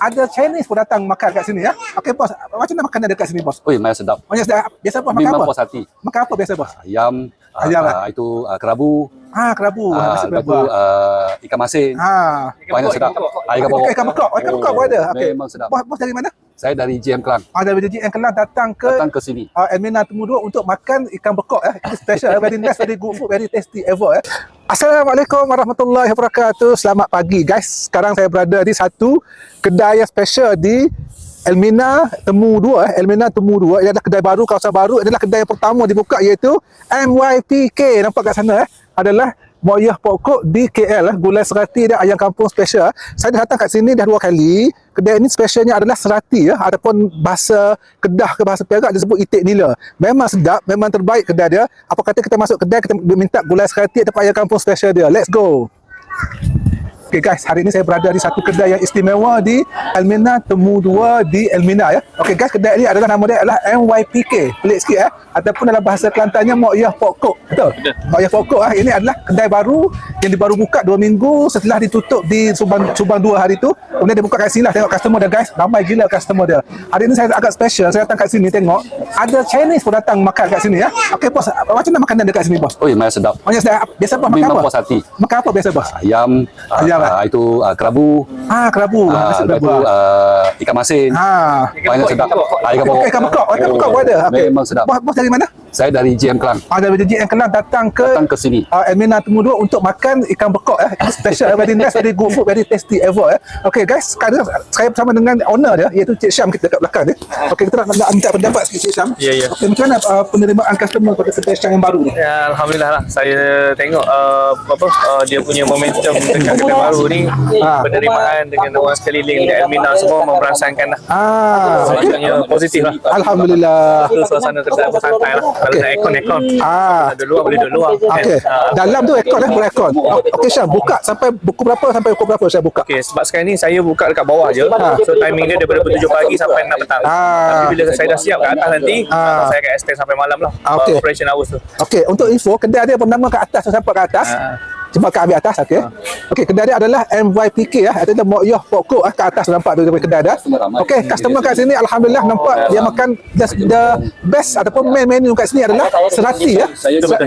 ada Chinese pun datang makan kat sini ya. Okey bos, macam mana makanan dekat sini bos? Ui, memang sedap. Banyak sedap. Biasa bos makan Memang apa? puas hati. Makan apa biasa bos? Ayam, Ayam, itu kerabu, Kerabu. Nasi lepas tu kerabu. ikan masin. Banyak sedap. Ikan Okey, pokok. ikan bekok. Ikan bekok pun ada. Okey. Memang sedap. Bos dari mana? Saya dari JM Kelang. Dari JM Kelang datang Datang ke sini. Elmina Temu 2 untuk makan ikan bekok Itu special, very nice, very good food, very tasty ever Assalamualaikum warahmatullahi wabarakatuh. Selamat pagi guys. Sekarang saya berada di satu kedai yang special di Elmina Temu 2 Elmina Temu 2. Ini adalah kedai baru, kawasan baru. Adalah kedai yang pertama dibuka iaitu MYPK. Nampak kat sana adalah Moyah Pokok di KL gulai serati dan ayam kampung special. Saya dah datang kat sini dah 2 kali. Kedai ini specialnya adalah serati ataupun bahasa Kedah ke bahasa Perak disebut itik nila. Memang sedap, memang terbaik kedai dia. Apa kata kita masuk kedai, kita minta gulai serati ataupun ayam kampung special dia. Let's go. Okay guys, hari ini saya berada di satu kedai yang istimewa di Elmina Temu 2 di Elmina ya. Okay guys, kedai ini adalah nama dia adalah MYPK. Pelik sikit ataupun dalam bahasa Kelantannya Moyah Pokok. Betul? Moyah Pokok Ini adalah kedai baru yang baru buka 2 minggu setelah ditutup di Subang 2 hari tu. Kemudian dia buka kat sini lah, tengok customer dia guys. Ramai gila customer dia. Hari ini saya agak special, saya datang kat sini tengok ada Chinese pun datang makan kat sini ya. Okay bos, macam mana makanan dekat sini bos? Ui, memang sedap. Banyak sedap. Biasa bos makan Memang apa? puas hati. Makan apa biasa bos? Ayam, itu kerabu, Kerabu. Nasi lepas tu kerabu. ikan masin. Banyak sedap. Ikan pokok. Ikan bekok. Ikan bekok pun ada. Okay. Memang sedap. Bos dari mana? Saya dari JM Kelang. Dari JM Kelang datang ke sini. Elmina Temu 2 untuk makan ikan bekok Itu special, very nice, very good food, very tasty ever Okay guys, sekarang saya bersama dengan owner dia iaitu Cik Syam kita kat belakang ni. Okay, kita nak minta pendapat sikit Cik Syam. Ya. Okay, macam mana penerimaan customer pada kedai Syam yang baru ni? Ya, alhamdulillah lah. Saya tengok dia punya momentum dekat kedai baru ni, penerimaan dengan orang sekeliling di Elmina semua memerasakan lah. Maksudnya positif lah. Alhamdulillah. Itu suasana kedai santai lah. Kalau nak aircon, duduk luar boleh duduk luar. Okay. Dalam tu aircon beraircon. Okay Syam, buka sampai pukul berapa sampai pukul berapa saya buka? Okay, sebab sekarang ni saya buka dekat bawah je. So timing dia daripada pukul 7 pagi sampai 6 petang. Tapi bila saya dah siap kat atas nanti, saya akan extend sampai malam lah. Okay. Operation hours tu. Okay, untuk info, kedai dia bernama kat atas, sampai kat atas. Cuba kat ambil atas, okey. Okey, kedai dia adalah MYPK Adalah Moyah Pokok kat atas nampak tu kedai dia. Okey, customer kat sini alhamdulillah nampak dia makan the best ataupun main menu kat sini adalah serati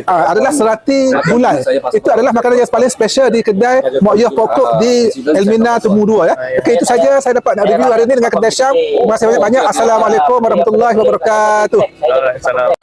adalah serati gulai. Itu adalah makanan yang paling special di kedai Moyah Pokok di Elmina Temu 2 Okey, itu saja saya dapat nak review hari ini dengan kedai Syam. Terima kasih banyak-banyak. Assalamualaikum warahmatullahi wabarakatuh. Alright, salam.